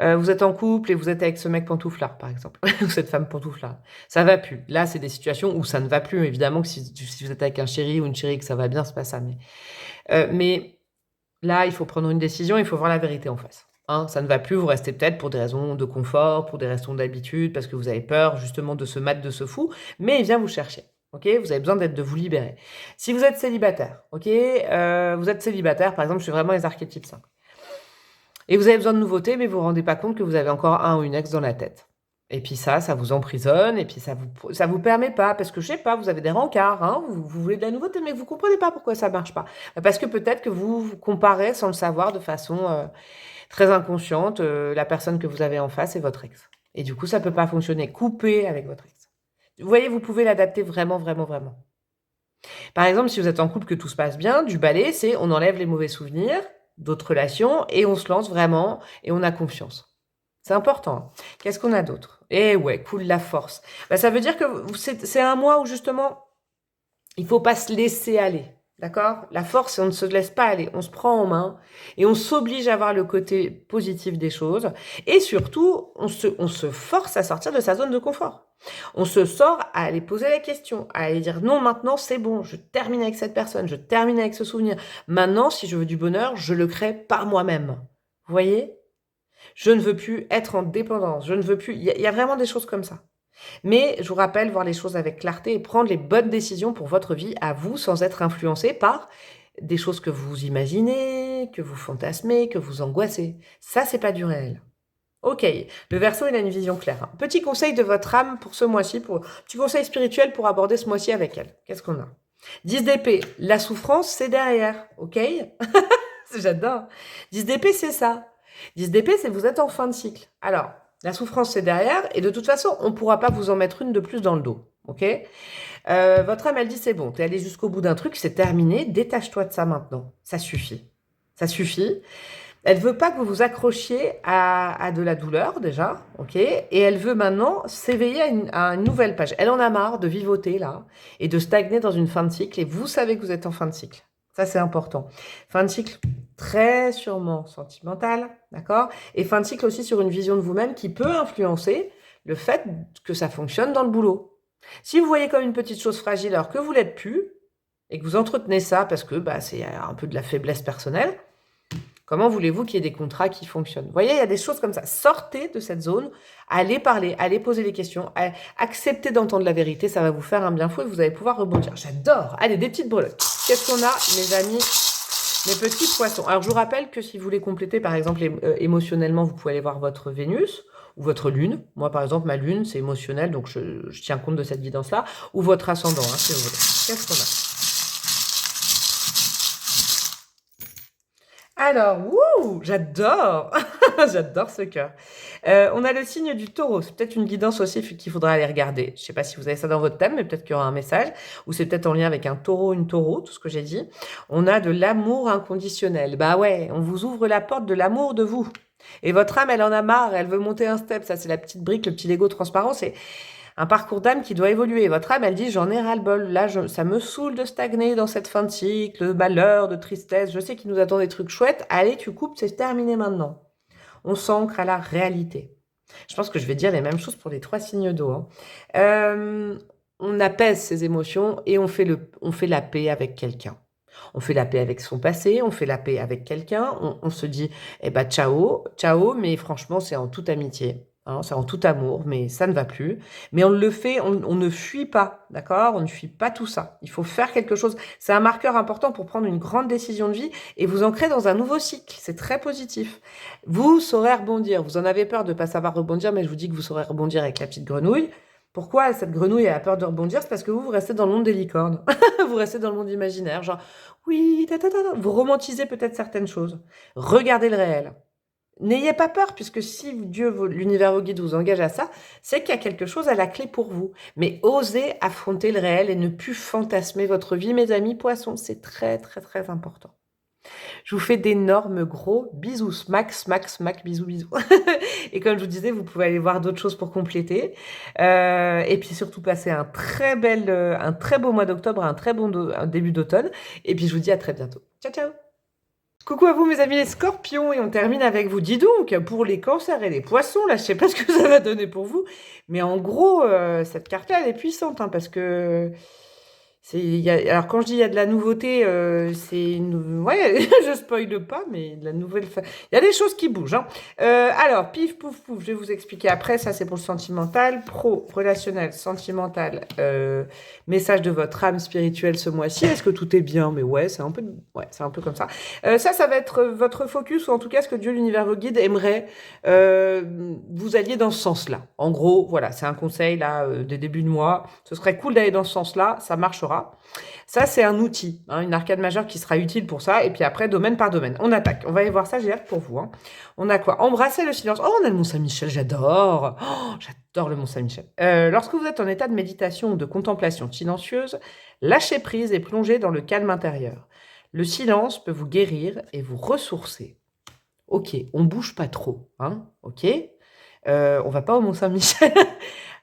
Vous êtes en couple et vous êtes avec ce mec pantouflard, par exemple, ou cette femme pantouflard. Ça va plus. Là, c'est des situations où ça ne va plus. Évidemment que si vous êtes avec un chéri ou une chérie que ça va bien, c'est pas ça. Mais là, il faut prendre une décision, il faut voir la vérité en face. Hein, ça ne va plus, vous restez peut-être pour des raisons de confort, pour des raisons d'habitude, parce que vous avez peur justement de ce mat de ce fou, mais il vient vous chercher. Ok, vous avez besoin de vous libérer. Si vous êtes célibataire, ok, vous êtes célibataire, par exemple, je suis vraiment les archétypes simples. Et vous avez besoin de nouveautés, mais vous ne vous rendez pas compte que vous avez encore un ou une ex dans la tête. Et puis ça vous emprisonne, et puis ça vous permet pas, parce que je sais pas, vous avez des rencarts, hein, vous voulez de la nouveauté, mais vous comprenez pas pourquoi ça marche pas. Parce que peut-être que vous comparez sans le savoir de façon très inconsciente la personne que vous avez en face et votre ex. Et du coup, ça peut pas fonctionner. Coupez avec votre ex. Vous voyez, vous pouvez l'adapter vraiment, vraiment, vraiment. Par exemple, si vous êtes en couple que tout se passe bien, du balai, c'est on enlève les mauvais souvenirs d'autres relations et on se lance vraiment et on a confiance. C'est important. Hein. Qu'est-ce qu'on a d'autre? Eh ouais, cool, la force. Bah, ça veut dire que c'est un mois où justement, il faut pas se laisser aller. D'accord? La force, on ne se laisse pas aller. On se prend en main et on s'oblige à voir le côté positif des choses. Et surtout, on se force à sortir de sa zone de confort. On se sort à aller poser la question, à aller dire non, maintenant c'est bon, je termine avec cette personne, je termine avec ce souvenir. Maintenant, si je veux du bonheur, je le crée par moi-même. Vous voyez? Je ne veux plus être en dépendance, je ne veux plus... Il y a vraiment des choses comme ça. Mais je vous rappelle, voir les choses avec clarté et prendre les bonnes décisions pour votre vie à vous sans être influencé par des choses que vous imaginez, que vous fantasmez, que vous angoissez. Ça, c'est pas du réel. Ok, le Verseau, il a une vision claire. Petit conseil de votre âme pour ce mois-ci, petit conseil spirituel pour aborder ce mois-ci avec elle. Qu'est-ce qu'on a? 10 d'épée, la souffrance, c'est derrière, ok? J'adore. 10 d'épée, c'est ça. 10 d'épée, c'est vous êtes en fin de cycle. Alors, la souffrance, c'est derrière, et de toute façon, on ne pourra pas vous en mettre une de plus dans le dos, ok? Votre âme, elle dit, c'est bon, t'es allé jusqu'au bout d'un truc, c'est terminé, détache-toi de ça maintenant. Ça suffit. Ça suffit. Elle veut pas que vous vous accrochiez à de la douleur déjà, ok? Et elle veut maintenant s'éveiller à une nouvelle page. Elle en a marre de vivoter là et de stagner dans une fin de cycle. Et vous savez que vous êtes en fin de cycle. Ça, c'est important. Fin de cycle très sûrement sentimentale, d'accord? Et fin de cycle aussi sur une vision de vous-même qui peut influencer le fait que ça fonctionne dans le boulot. Si vous voyez comme une petite chose fragile alors que vous l'êtes plus et que vous entretenez ça parce que bah, c'est un peu de la faiblesse personnelle, comment voulez-vous qu'il y ait des contrats qui fonctionnent? Vous voyez, il y a des choses comme ça. Sortez de cette zone, allez parler, allez poser des questions, acceptez d'entendre la vérité, ça va vous faire un bien fou et vous allez pouvoir rebondir. J'adore. Allez, des petites breloques. Qu'est-ce qu'on a, mes amis, mes petits poissons? Alors, je vous rappelle que si vous voulez compléter, par exemple, émotionnellement, vous pouvez aller voir votre Vénus ou votre Lune. Moi, par exemple, ma Lune, c'est émotionnel, donc je tiens compte de cette guidance-là. Ou votre ascendant, hein, si vous voulez. Qu'est-ce qu'on a? Alors, wouh, j'adore, j'adore ce cœur. On a le signe du taureau. C'est peut-être une guidance aussi qu'il faudra aller regarder. Je ne sais pas si vous avez ça dans votre thème, mais peut-être qu'il y aura un message. Ou c'est peut-être en lien avec un taureau, une taureau, tout ce que j'ai dit. On a de l'amour inconditionnel. Bah ouais, on vous ouvre la porte de l'amour de vous. Et votre âme, elle en a marre, elle veut monter un step. Ça, c'est la petite brique, le petit Lego transparent. C'est un parcours d'âme qui doit évoluer. Votre âme, elle dit, j'en ai ras-le-bol. Là, ça me saoule de stagner dans cette fin de cycle, de malheur, de tristesse. Je sais qu'il nous attend des trucs chouettes. Allez, tu coupes, c'est terminé maintenant. On s'ancre à la réalité. Je pense que je vais dire les mêmes choses pour les 3 signes d'eau. Hein. On apaise ses émotions et on fait la paix avec quelqu'un. On fait la paix avec son passé, on fait la paix avec quelqu'un. On se dit, eh ben ciao, ciao, mais franchement, c'est en toute amitié. Hein, c'est en tout amour, mais ça ne va plus. Mais on le fait, on ne fuit pas, d'accord? On ne fuit pas tout ça. Il faut faire quelque chose. C'est un marqueur important pour prendre une grande décision de vie et vous ancrer dans un nouveau cycle. C'est très positif. Vous saurez rebondir. Vous en avez peur de ne pas savoir rebondir, mais je vous dis que vous saurez rebondir avec la petite grenouille. Pourquoi cette grenouille a peur de rebondir? C'est parce que vous restez dans le monde des licornes. Vous restez dans le monde imaginaire. Genre, oui, vous romantisez peut-être certaines choses. Regardez le réel. N'ayez pas peur, puisque si Dieu, l'univers, vos guides vous engage à ça, c'est qu'il y a quelque chose à la clé pour vous. Mais osez affronter le réel et ne plus fantasmer votre vie, mes amis poissons. C'est très, très, très important. Je vous fais d'énormes gros bisous. Smack, bisous, bisous. Et comme je vous disais, vous pouvez aller voir d'autres choses pour compléter. Et puis surtout, passer un très beau mois d'octobre, un très bon début d'automne. Et puis je vous dis à très bientôt. Ciao, ciao! Coucou à vous mes amis les scorpions et on termine avec vous. Dis donc, pour les cancers et les poissons, là je sais pas ce que ça va donner pour vous, mais en gros, cette carte-là elle est puissante hein, parce que alors quand je dis il y a de la nouveauté, ouais, je spoile pas, mais de la nouvelle... Il y a des choses qui bougent. Hein. Alors, pif, pouf, pouf, je vais vous expliquer après. Ça, c'est pour le sentimental. Pro, relationnel, sentimental. Message de votre âme spirituelle ce mois-ci. Est-ce que tout est bien? Mais ouais, c'est un peu comme ça. Ça va être votre focus, ou en tout cas ce que Dieu, l'univers, vos guides aimerait vous alliez dans ce sens-là. En gros, voilà, c'est un conseil là des débuts de mois. Ce serait cool d'aller dans ce sens-là. Ça marchera. Ça, c'est un outil, hein, une arcade majeure qui sera utile pour ça. Et puis après, domaine par domaine. On attaque. On va aller voir ça, j'ai hâte pour vous. Hein. On a quoi? Embrasser le silence. Oh, on a le Mont-Saint-Michel, j'adore. Oh, j'adore le Mont-Saint-Michel. Lorsque vous êtes en état de méditation ou de contemplation silencieuse, lâchez prise et plongez dans le calme intérieur. Le silence peut vous guérir et vous ressourcer. Ok, on bouge pas trop. Hein, ok, on va pas au Mont-Saint-Michel.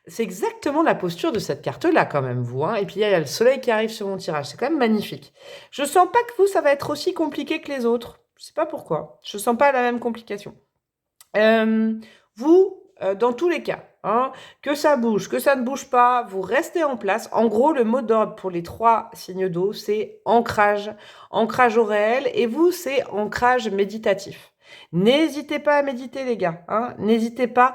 C'est exactement la posture de cette carte-là, quand même, vous. Hein. Et puis, il y a le soleil qui arrive sur mon tirage. C'est quand même magnifique. Je sens pas que vous, ça va être aussi compliqué que les autres. Je sais pas pourquoi. Je sens pas la même complication. Vous, dans tous les cas, hein, que ça bouge, que ça ne bouge pas, vous restez en place. En gros, le mot d'ordre pour les 3 signes d'eau, c'est ancrage. Ancrage au réel. Et vous, c'est ancrage méditatif. N'hésitez pas à méditer, les gars. Hein. N'hésitez pas,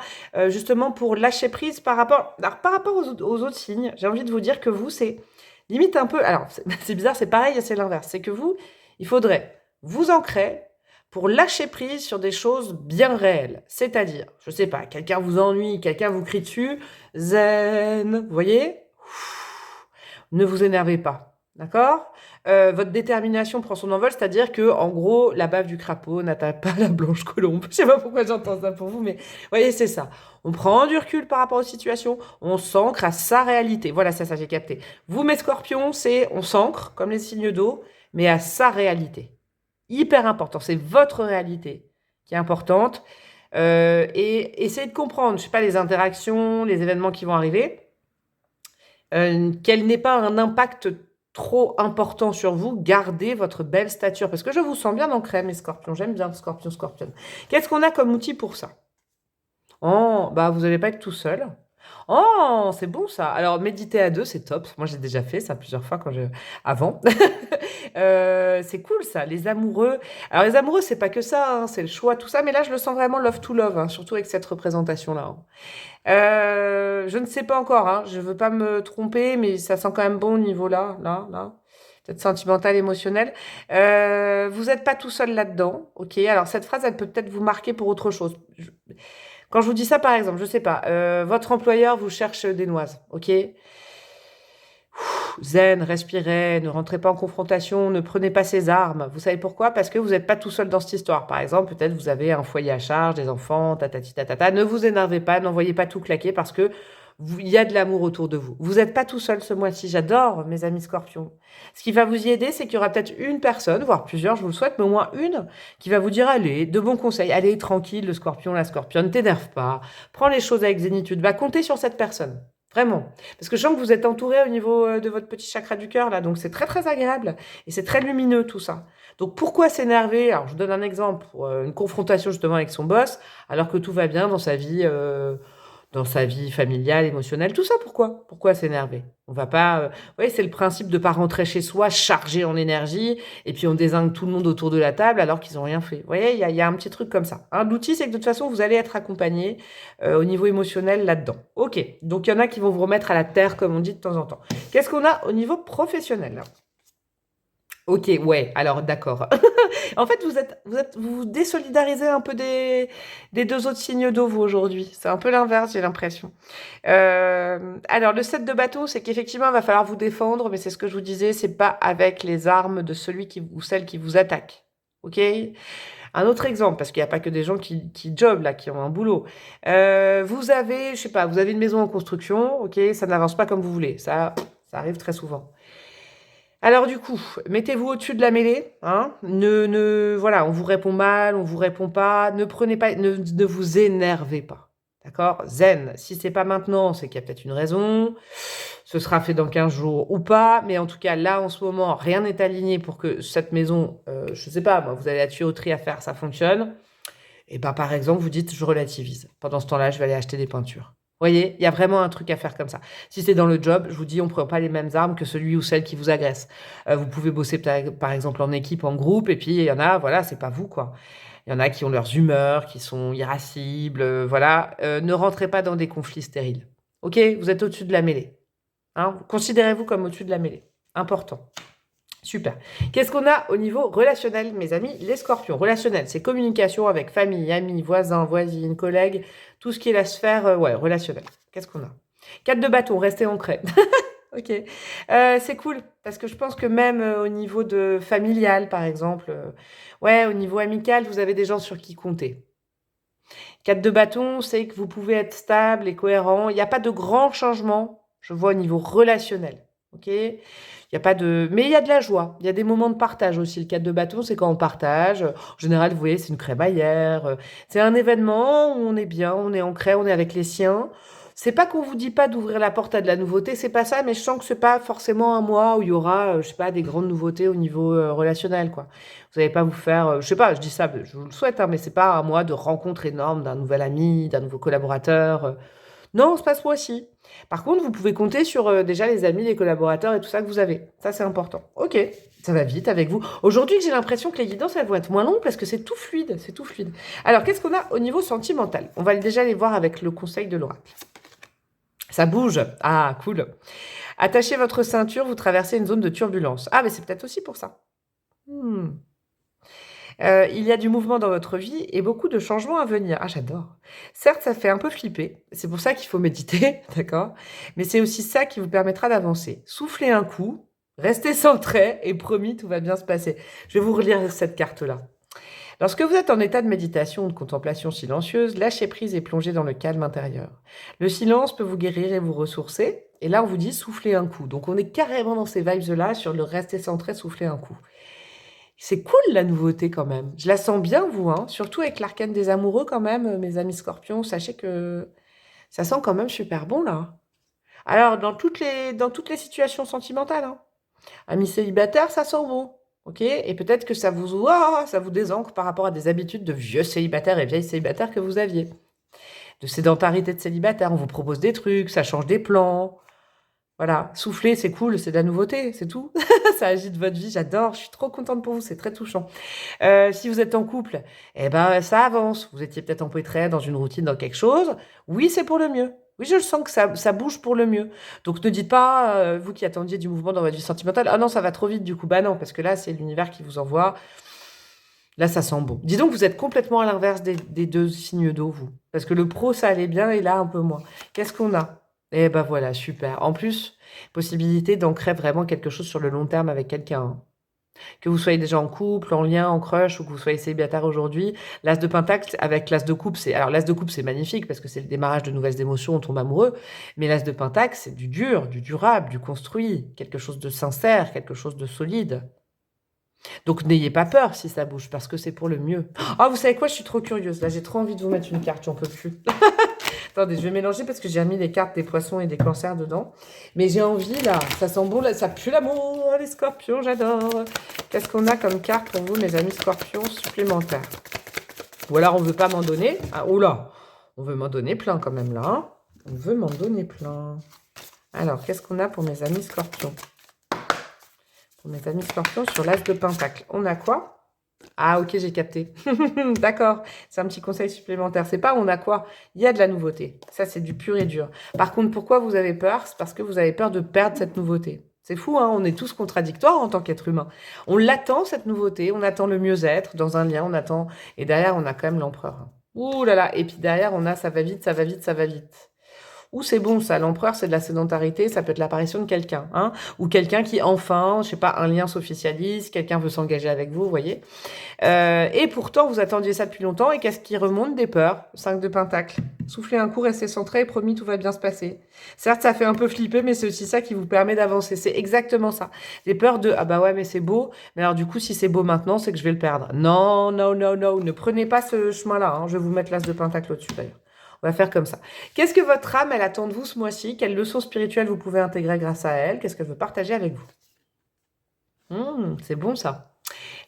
justement, pour lâcher prise par rapport aux autres signes. J'ai envie de vous dire que vous, c'est limite un peu... Alors, c'est bizarre, c'est pareil, c'est l'inverse. C'est que vous, il faudrait vous ancrer pour lâcher prise sur des choses bien réelles. C'est-à-dire, je sais pas, quelqu'un vous ennuie, quelqu'un vous crie dessus, zen, vous voyez ? Ne vous énervez pas. D'accord? Votre détermination prend son envol, c'est-à-dire que, en gros, la bave du crapaud n'atteint pas la blanche colombe. Je sais pas pourquoi j'entends ça pour vous, mais vous voyez, c'est ça. On prend du recul par rapport aux situations, on s'ancre à sa réalité. Voilà, ça, j'ai capté. Vous, mes scorpions, on s'ancre, comme les signes d'eau, mais à sa réalité. Hyper important, c'est votre réalité. qui est importante. Et essayez de comprendre, je sais pas, les interactions, les événements qui vont arriver, qu'elle n'ait pas un impact trop important sur vous. Gardez votre belle stature, parce que je vous sens bien ancré, mes scorpions. J'aime bien scorpion, scorpion. Qu'est-ce qu'on a comme outil pour ça? Oh, bah vous n'allez pas être tout seul. Oh, c'est bon ça. Alors, méditer à deux, c'est top. Moi, j'ai déjà fait ça plusieurs fois avant. C'est cool ça. Les amoureux. Alors, les amoureux, c'est pas que ça, hein, c'est le choix, tout ça. Mais là, je le sens vraiment love to love, hein, surtout avec cette représentation-là, hein. Je ne sais pas encore, hein, je veux pas me tromper, mais ça sent quand même bon au niveau là. Peut-être sentimental, émotionnel. Vous n'êtes pas tout seul là-dedans, ok? Alors, cette phrase, elle peut peut-être vous marquer pour autre chose. Quand je vous dis ça, par exemple, je sais pas, votre employeur vous cherche des noises, ok? Zen, respirez, ne rentrez pas en confrontation, ne prenez pas ses armes. Vous savez pourquoi? Parce que vous n'êtes pas tout seul dans cette histoire. Par exemple, peut-être vous avez un foyer à charge, des enfants, tatati tatata. Ne vous énervez pas, n'envoyez pas tout claquer parce que il y a de l'amour autour de vous. Vous n'êtes pas tout seul ce mois-ci. J'adore mes amis scorpions. Ce qui va vous y aider, c'est qu'il y aura peut-être une personne, voire plusieurs, je vous le souhaite, mais au moins une, qui va vous dire, allez, de bons conseils, allez, tranquille, le scorpion, la scorpionne, t'énerve pas, prends les choses avec zénitude, va compter sur cette personne. Vraiment. Parce que je sens que vous êtes entouré au niveau de votre petit chakra du cœur, là. Donc, c'est très, très agréable. Et c'est très lumineux, tout ça. Donc, pourquoi s'énerver? Alors, je vous donne un exemple pour une confrontation, justement, avec son boss, alors que tout va bien dans sa vie familiale, émotionnelle, tout ça, pourquoi? Pourquoi s'énerver? On va pas... Vous voyez, c'est le principe de pas rentrer chez soi chargé en énergie, et puis on dézingue tout le monde autour de la table alors qu'ils ont rien fait. Vous voyez, il y a un petit truc comme ça, hein. L'outil, c'est que de toute façon, vous allez être accompagné au niveau émotionnel là-dedans. Ok, donc il y en a qui vont vous remettre à la terre, comme on dit de temps en temps. Qu'est-ce qu'on a au niveau professionnel, là? Ok, ouais, alors d'accord. En fait, vous vous désolidarisez un peu des deux autres signes d'eau, vous, aujourd'hui. C'est un peu l'inverse, j'ai l'impression. Alors, le 7 de bateau, c'est qu'effectivement, il va falloir vous défendre, mais c'est ce que je vous disais, c'est pas avec les armes de celui ou celle qui vous attaque. Ok? Un autre exemple, parce qu'il n'y a pas que des gens qui jobent, là, qui ont un boulot. Vous avez, je sais pas, vous avez une maison en construction, ok, ça n'avance pas comme vous voulez. Ça arrive très souvent. Alors du coup, mettez-vous au-dessus de la mêlée, hein. Voilà, on vous répond mal, on vous répond pas. Ne prenez pas, ne vous énervez pas, d'accord? Zen. Si c'est pas maintenant, c'est qu'il y a peut-être une raison. Ce sera fait dans 15 jours ou pas, mais en tout cas là en ce moment, rien n'est aligné pour que cette maison, je sais pas, moi, vous avez la tuyauterie à faire, ça fonctionne. Et ben par exemple, vous dites je relativise. Pendant ce temps-là, je vais aller acheter des peintures. Vous voyez, il y a vraiment un truc à faire comme ça. Si c'est dans le job, je vous dis, on ne prend pas les mêmes armes que celui ou celle qui vous agresse. Vous pouvez bosser par exemple en équipe, en groupe, et puis il y en a, voilà, c'est pas vous, quoi. Il y en a qui ont leurs humeurs, qui sont irascibles, voilà. Ne rentrez pas dans des conflits stériles. Ok? Vous êtes au-dessus de la mêlée, hein? Considérez-vous comme au-dessus de la mêlée. Important. Super. Qu'est-ce qu'on a au niveau relationnel, mes amis? Les scorpions. Relationnel, c'est communication avec famille, amis, voisins, voisines, collègues, tout ce qui est la sphère relationnelle. Qu'est-ce qu'on a? 4 de bâton, restez ancré. Ok. C'est cool, parce que je pense que même au niveau de familial, par exemple, au niveau amical, vous avez des gens sur qui compter. 4 de bâton, c'est que vous pouvez être stable et cohérent. Il n'y a pas de grands changements, je vois, au niveau relationnel. Ok? Il y a pas de... Mais il y a de la joie. Il y a des moments de partage aussi. Le 4 de bâton, c'est quand on partage. En général, vous voyez, c'est une crémaillère. C'est un événement où on est bien, on est ancré, on est avec les siens. C'est pas qu'on vous dit pas d'ouvrir la porte à de la nouveauté, c'est pas ça, mais je sens que c'est pas forcément un mois où il y aura, je sais pas, des grandes nouveautés au niveau relationnel, quoi. Vous n'allez pas vous faire, je sais pas, je dis ça, je vous le souhaite, hein, mais c'est pas un mois de rencontre énorme d'un nouvel ami, d'un nouveau collaborateur. Non, c'est pas ce mois-ci. Par contre, vous pouvez compter sur déjà les amis, les collaborateurs et tout ça que vous avez. Ça, c'est important. Ok, ça va vite avec vous. Aujourd'hui, j'ai l'impression que les guidances, elles vont être moins longues parce que c'est tout fluide, c'est tout fluide. Alors, qu'est-ce qu'on a au niveau sentimental? On va déjà les voir avec le conseil de l'oracle. Ça bouge. Ah, cool. Attachez votre ceinture, vous traversez une zone de turbulence. Ah, mais c'est peut-être aussi pour ça. Il y a du mouvement dans votre vie et beaucoup de changements à venir. Ah, j'adore. Certes, ça fait un peu flipper. C'est pour ça qu'il faut méditer, d'accord? Mais c'est aussi ça qui vous permettra d'avancer. Soufflez un coup, restez centré et promis, tout va bien se passer. Je vais vous relire cette carte-là. Lorsque vous êtes en état de méditation ou de contemplation silencieuse, lâchez prise et plongez dans le calme intérieur. Le silence peut vous guérir et vous ressourcer. Et là, on vous dit soufflez un coup. Donc, on est carrément dans ces vibes-là sur le rester centré, souffler un coup. C'est cool la nouveauté quand même. Je la sens bien, vous, hein. Surtout avec l'arcane des amoureux quand même, mes amis scorpions. Sachez que ça sent quand même super bon là. Alors, dans toutes les situations sentimentales, hein. Amis célibataires, ça sent bon. Ok? Et peut-être que ça vous désancre par rapport à des habitudes de vieux célibataires et vieilles célibataires que vous aviez. De sédentarité de célibataire, on vous propose des trucs, ça change des plans. Voilà, souffler, c'est cool, c'est de la nouveauté, c'est tout. Ça agite votre vie, j'adore, je suis trop contente pour vous, c'est très touchant. Si vous êtes en couple, eh ben ça avance. Vous étiez peut-être empêtré dans une routine, dans quelque chose. Oui, c'est pour le mieux. Oui, je le sens que ça bouge pour le mieux. Donc ne dites pas, vous qui attendiez du mouvement dans votre vie sentimentale, ah non, ça va trop vite du coup. Bah non, parce que là, c'est l'univers qui vous envoie. Là, ça sent bon. Dis donc, vous êtes complètement à l'inverse des deux signes d'eau, vous. Parce que le pro, ça allait bien et là, un peu moins. Qu'est-ce qu'on a? Eh ben voilà, super. En plus, possibilité d'ancrer vraiment quelque chose sur le long terme avec quelqu'un, hein. Que vous soyez déjà en couple, en lien, en crush, ou que vous soyez célibataire aujourd'hui, l'as de pentacle avec l'as de coupe, alors l'as de coupe, c'est magnifique parce que c'est le démarrage de nouvelles émotions, on tombe amoureux, mais l'as de pentacle, c'est du dur, du durable, du construit, quelque chose de sincère, quelque chose de solide. Donc n'ayez pas peur si ça bouge, parce que c'est pour le mieux. Ah, vous savez quoi, je suis trop curieuse, là, j'ai trop envie de vous mettre une carte, j'en peux plus. Attendez, je vais mélanger parce que j'ai remis les cartes des poissons et des cancers dedans. Mais j'ai envie, là, ça sent bon, là, ça pue l'amour, les scorpions, j'adore. Qu'est-ce qu'on a comme carte pour vous, mes amis scorpions supplémentaires? Ou alors on veut pas m'en donner. Ah, oula, on veut m'en donner plein quand même, là, hein. On veut m'en donner plein. Alors, qu'est-ce qu'on a pour mes amis scorpions? Pour mes amis scorpions sur l'as de pentacle. On a quoi? Ah, ok, j'ai capté. D'accord, c'est un petit conseil supplémentaire. C'est pas on a quoi? Il y a de la nouveauté. Ça, c'est du pur et dur. Par contre, pourquoi vous avez peur? C'est parce que vous avez peur de perdre cette nouveauté. C'est fou, hein? On est tous contradictoires en tant qu'être humain. On l'attend, cette nouveauté. On attend le mieux-être dans un lien. On attend. Et derrière, on a quand même l'empereur, hein. Ouh là là. Et puis derrière, on a ça va vite, ça va vite, ça va vite. Ou c'est bon, ça, l'empereur, c'est de la sédentarité, ça peut être l'apparition de quelqu'un, hein, ou quelqu'un qui, enfin, je sais pas, un lien s'officialise, quelqu'un veut s'engager avec vous, vous voyez. Et pourtant, vous attendiez ça depuis longtemps, et qu'est-ce qui remonte? Des peurs. 5 de pentacle. Soufflez un coup, restez centré, et promis, tout va bien se passer. Certes, ça fait un peu flipper, mais c'est aussi ça qui vous permet d'avancer. C'est exactement ça. Les peurs de, ah bah ouais, mais c'est beau, mais alors du coup, si c'est beau maintenant, c'est que je vais le perdre. Non, non, non, non, ne prenez pas ce chemin-là, hein. Je vais vous mettre l'as de pentacle au-dessus, d'ailleurs. On va faire comme ça. Qu'est-ce que votre âme, elle attend de vous ce mois-ci? Quelle leçon spirituelle vous pouvez intégrer grâce à elle? Qu'est-ce qu'elle veut partager avec vous? C'est bon ça.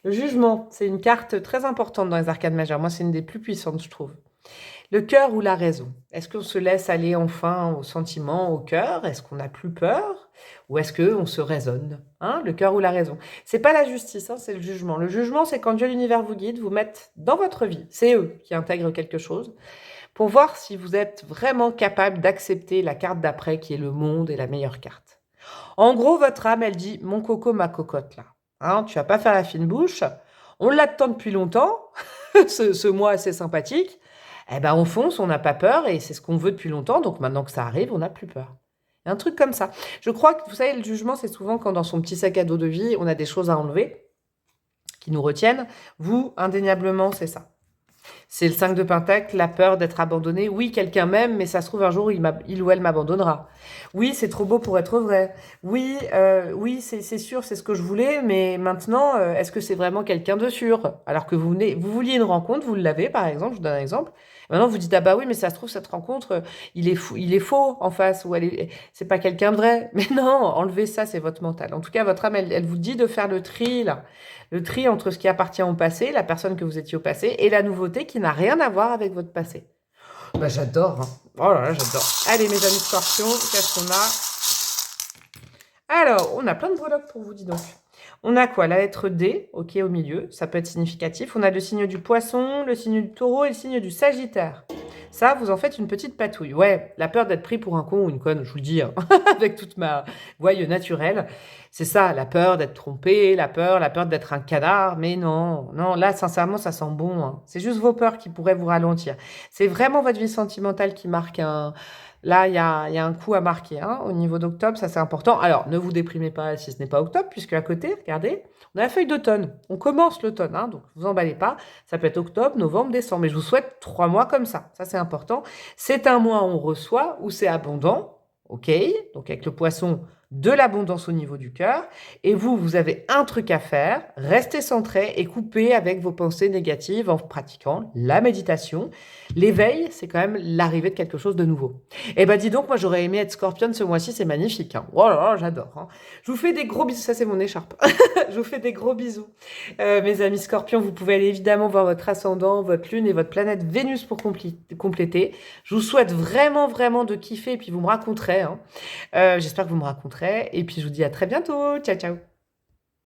Le jugement, c'est une carte très importante dans les arcanes majeures. Moi, c'est une des plus puissantes, je trouve. Le cœur ou la raison? Est-ce qu'on se laisse aller enfin au sentiment, au cœur? Est-ce qu'on n'a plus peur? Ou est-ce qu'on se raisonne, hein? Le cœur ou la raison? C'est pas la justice, hein, c'est le jugement. Le jugement, c'est quand Dieu et l'univers vous guident, vous mettent dans votre vie. C'est eux qui intègrent quelque chose pour voir si vous êtes vraiment capable d'accepter la carte d'après qui est le monde et la meilleure carte. En gros, votre âme, elle dit « Mon coco, ma cocotte, là. Hein, tu vas pas faire la fine bouche. On l'attend depuis longtemps, ce mois assez sympathique. Eh ben, on fonce, on n'a pas peur et c'est ce qu'on veut depuis longtemps. Donc maintenant que ça arrive, on n'a plus peur. » Un truc comme ça. Je crois que, vous savez, le jugement, c'est souvent quand dans son petit sac à dos de vie, on a des choses à enlever qui nous retiennent. Vous, indéniablement, c'est ça. C'est le 5 de pentacle, la peur d'être abandonné. Oui, quelqu'un m'aime, mais ça se trouve un jour, il ou elle m'abandonnera. Oui, c'est trop beau pour être vrai. Oui, oui, c'est sûr, c'est ce que je voulais, mais maintenant, est-ce que c'est vraiment quelqu'un de sûr? Alors que vous vouliez une rencontre, vous l'avez, par exemple, je vous donne un exemple. Maintenant, vous dites, ah bah oui, mais ça se trouve, cette rencontre, il est faux en face, ou c'est pas quelqu'un de vrai. Mais non, enlevez ça, c'est votre mental. En tout cas, votre âme, elle vous dit de faire le tri, là. Le tri entre ce qui appartient au passé, la personne que vous étiez au passé, et la nouveauté qui n'a rien à voir avec votre passé. Bah, j'adore, hein. Oh là là, j'adore. Allez, mes amis scorpions, qu'est-ce qu'on a? Alors, on a plein de breloques pour vous, dis donc. On a quoi? La lettre D, ok, au milieu, ça peut être significatif. On a le signe du poisson, le signe du taureau et le signe du sagittaire. Ça, vous en faites une petite patouille. Ouais, la peur d'être pris pour un con ou une conne, je vous le dis, hein, avec toute ma voix naturelle. C'est ça, la peur d'être trompé, la peur d'être un canard. Mais non, non, là, sincèrement, ça sent bon, hein. C'est juste vos peurs qui pourraient vous ralentir. C'est vraiment votre vie sentimentale qui marque un... Là, il y a un coup à marquer, hein, au niveau d'octobre, ça c'est important. Alors, ne vous déprimez pas si ce n'est pas octobre, puisque à côté, regardez, on a la feuille d'automne. On commence l'automne, hein, donc vous emballez pas. Ça peut être octobre, novembre, décembre. Mais je vous souhaite 3 mois comme ça. Ça, c'est important. C'est un mois où on reçoit, où c'est abondant. OK, donc avec le poisson, de l'abondance au niveau du cœur. Et vous, vous avez un truc à faire, restez centré et coupez avec vos pensées négatives en pratiquant la méditation. L'éveil, c'est quand même l'arrivée de quelque chose de nouveau. Eh ben dis donc, moi j'aurais aimé être scorpion ce mois-ci, c'est magnifique. Hein. Oh là là, j'adore. Hein. Je vous fais des gros bisous, ça c'est mon écharpe. Je vous fais des gros bisous. Mes amis scorpions, vous pouvez aller évidemment voir votre ascendant, votre lune et votre planète Vénus pour compléter. Je vous souhaite vraiment, vraiment de kiffer et puis vous me raconterez. Hein. J'espère que vous me raconterez. Et puis je vous dis à très bientôt. Ciao, ciao.